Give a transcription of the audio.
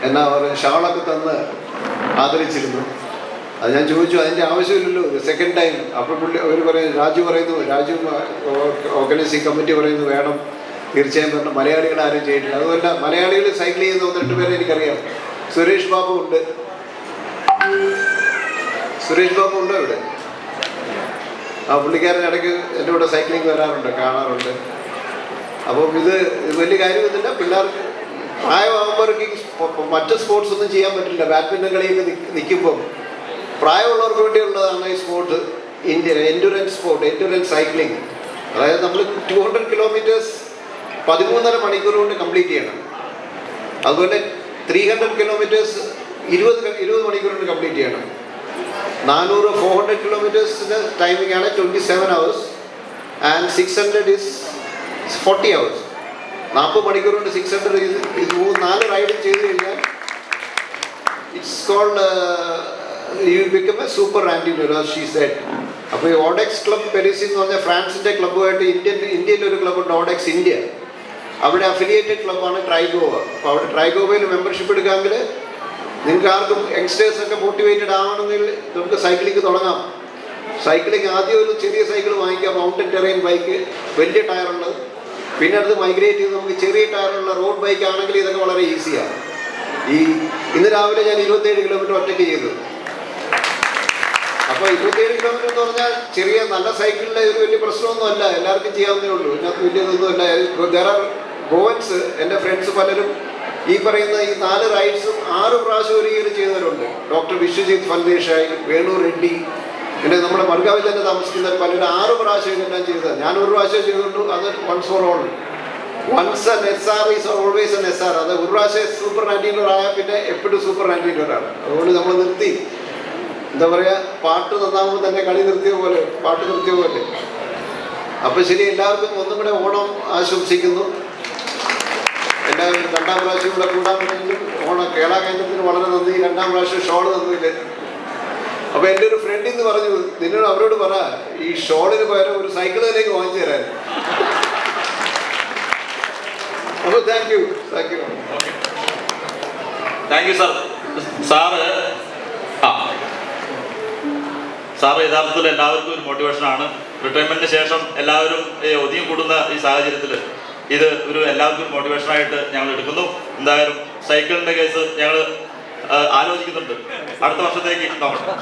എന്നാ പറയുക ഷാളൊക്കെ തന്ന് ആദരിച്ചിരുന്നു. അത് ഞാൻ ചോദിച്ചു, അതിൻ്റെ ആവശ്യമില്ലല്ലോ, സെക്കൻഡ് ടൈം. അപ്പോൾ അവർ പറയുന്നു, രാജു ഓർഗനൈസിംഗ് കമ്മിറ്റി പറയുന്നു വേണം, തീർച്ചയായും പറഞ്ഞു. മലയാളികൾ ആരും ചെയ്തിട്ടില്ല. അതുമല്ല, മലയാളികൾ സൈക്കിൾ ചെയ്യുന്ന 1-2 പേരെ എനിക്കറിയാം. സുരേഷ് ബാബു ഉണ്ട് ഇവിടെ. ആ പുള്ളിക്കാരൻ ഇടയ്ക്ക് എൻ്റെ കൂടെ സൈക്ലിംഗ് വരാറുണ്ട്, കാണാറുണ്ട്. അപ്പം ഇത് വലിയ കാര്യമൊന്നുമില്ല. പിള്ളേർക്ക് പ്രായമാകുമ്പോഴേക്ക് മറ്റ് സ്പോർട്സ് ഒന്നും ചെയ്യാൻ പറ്റില്ല. ബാഡ്മിൻ്റൺ കളിയൊക്കെ നിൽക്കുമ്പം പ്രായമുള്ളവർക്ക് വേണ്ടിയുള്ളതാണ് ഈ സ്പോർട്ട്. Endurance cycling. അതായത് നമ്മൾ 200 കിലോമീറ്റേഴ്സ് 13.5 മണിക്കൂർ കൊണ്ട് കംപ്ലീറ്റ് ചെയ്യണം. അതുപോലെ 300 കിലോമീറ്റേഴ്സ് 20 മണിക്കൂർ കൊണ്ട് കംപ്ലീറ്റ് ചെയ്യണം. 400-400 കിലോമീറ്റേഴ്സിൻ്റെ ടൈമിംഗ് ആണ് 27 hours ആൻഡ് 600 is 40 hours. 40 മണിക്കൂർ കൊണ്ട് 600 4 റൈഡും ചെയ്ത് കഴിഞ്ഞാൽ it's called you become a super ആൻറ്റിനർ, ഷീ സെഡ്. അപ്പോൾ ഈ ഓഡെക്സ് ക്ലബ് പെരിസ് എന്ന് പറഞ്ഞാൽ ഫ്രാൻസിൻ്റെ ക്ലബ്ബുമായിട്ട് ഇന്ത്യയിലൊരു ക്ലബ്ബുണ്ട്, ഓഡെക്സ് ഇന്ത്യ. അവിടെ അഫിലിയേറ്റഡ് ക്ലബ്ബാണ് ട്രൈഗോവ. അപ്പോൾ അവിടെ ട്രൈഗോവയിൽ മെമ്പർഷിപ്പ് എടുക്കാമെങ്കിൽ നിങ്ങൾക്ക് ആർക്കും യങ്സ്റ്റേഴ്സൊക്കെ മോട്ടിവേറ്റഡ് ആവണമെങ്കിൽ നമുക്ക് സൈക്ലിംഗ് തുടങ്ങാം. സൈക്ലിംഗ് ആദ്യം ഒരു ചെറിയ സൈക്കിൾ വാങ്ങിക്കാം, മൗണ്ടൻ ടെറൈൻ ബൈക്ക്, വലിയ ടയറുള്ളത്. പിന്നെ അടുത്ത് മൈഗ്രേറ്റ് ചെയ്ത് നമുക്ക് ചെറിയ ടയറുള്ള റോഡ് ബൈക്ക് ആണെങ്കിൽ ഇതൊക്കെ വളരെ ഈസിയാണ്. ഇന്ന് രാവിലെ ഞാൻ 27 കിലോമീറ്റർ ഒറ്റയ്ക്ക് ചെയ്തു. അപ്പോൾ 27 കിലോമീറ്റർ എന്ന് പറഞ്ഞാൽ ചെറിയ നല്ല സൈക്കിളിൻ്റെ ഒരു വലിയ പ്രശ്നമൊന്നുമല്ല, എല്ലാവർക്കും ചെയ്യാവുന്നേ ഉള്ളൂ. ഇതിനകത്ത് വലിയതൊന്നുമല്ല. ദർ ആർ ഗോവൻസ്, എൻ്റെ ഫ്രണ്ട്സ് പലരും ഈ പറയുന്ന ഈ 4 റൈഡ്സും 6 പ്രാവശ്യം ഒരു ഇയർ ചെയ്തവരുണ്ട്. ഡോക്ടർ വിശ്വജിത് ഫൽദേശായി, വേണു റെഡ്ഡി, പിന്നെ നമ്മുടെ മർഗാവിൽ തന്നെ താമസിക്കുന്ന പലരും 6 പ്രാവശ്യം ഇതെല്ലാം ചെയ്തത്. ഞാൻ 1 പ്രാവശ്യം ചെയ്തിട്ടുള്ളൂ. അത് once for all. Once N SR is always N SR. അത് 1 പ്രാവശ്യം സൂപ്പർ 19 ആയാൽ പിന്നെ എപ്പോഴും സൂപ്പർ 19 ആണ്. അതുകൊണ്ട് നമ്മൾ നിർത്തി. എന്താ പറയുക, പാട്ട് നന്നാകുമ്പോൾ തന്നെ കളി നിർത്തിയ പോലെ, പാട്ട് നിർത്തിയ പോലെ. അപ്പം ശരി, എല്ലാവർക്കും ഒന്നും കൂടെ ഓണം ആശംസിക്കുന്നു. എല്ലാവരും 2ാം പ്രാവശ്യം ഇവിടെ കൂടാൻ പറ്റുമെങ്കിൽ ഓണം കേരള കേന്ദ്രത്തിന് വളരെ നന്ദി. 2ാം പ്രാവശ്യം ഷോൾ തന്നില്ല. അപ്പോൾ എൻ്റെ ഒരു ഫ്രണ്ട് ഇന്ന് പറഞ്ഞു, നിന്നോട് അവരോട് പറ ഈ ഷോളിന് പകരം ഒരു സൈക്കിൾ തന്നെ വാങ്ങിച്ചു തരാൻ. അപ്പോൾ താങ്ക് യു സാറ് യഥാർത്ഥത്തിൽ എല്ലാവർക്കും ഒരു മോട്ടിവേഷനാണ്. റിട്ടയർമെന്റിന് ശേഷം എല്ലാവരും ഒതുങ്ങി കൂടുന്ന ഈ സാഹചര്യത്തിൽ ഇത് എല്ലാവർക്കും മോട്ടിവേഷനായിട്ട് ഞങ്ങൾ എടുക്കുന്നു. എന്തായാലും സൈക്കിളിന്റെ കേസ് ഞങ്ങൾ ആലോചിക്കുന്നുണ്ട്. അടുത്ത വർഷത്തേക്ക് നോക്കണം.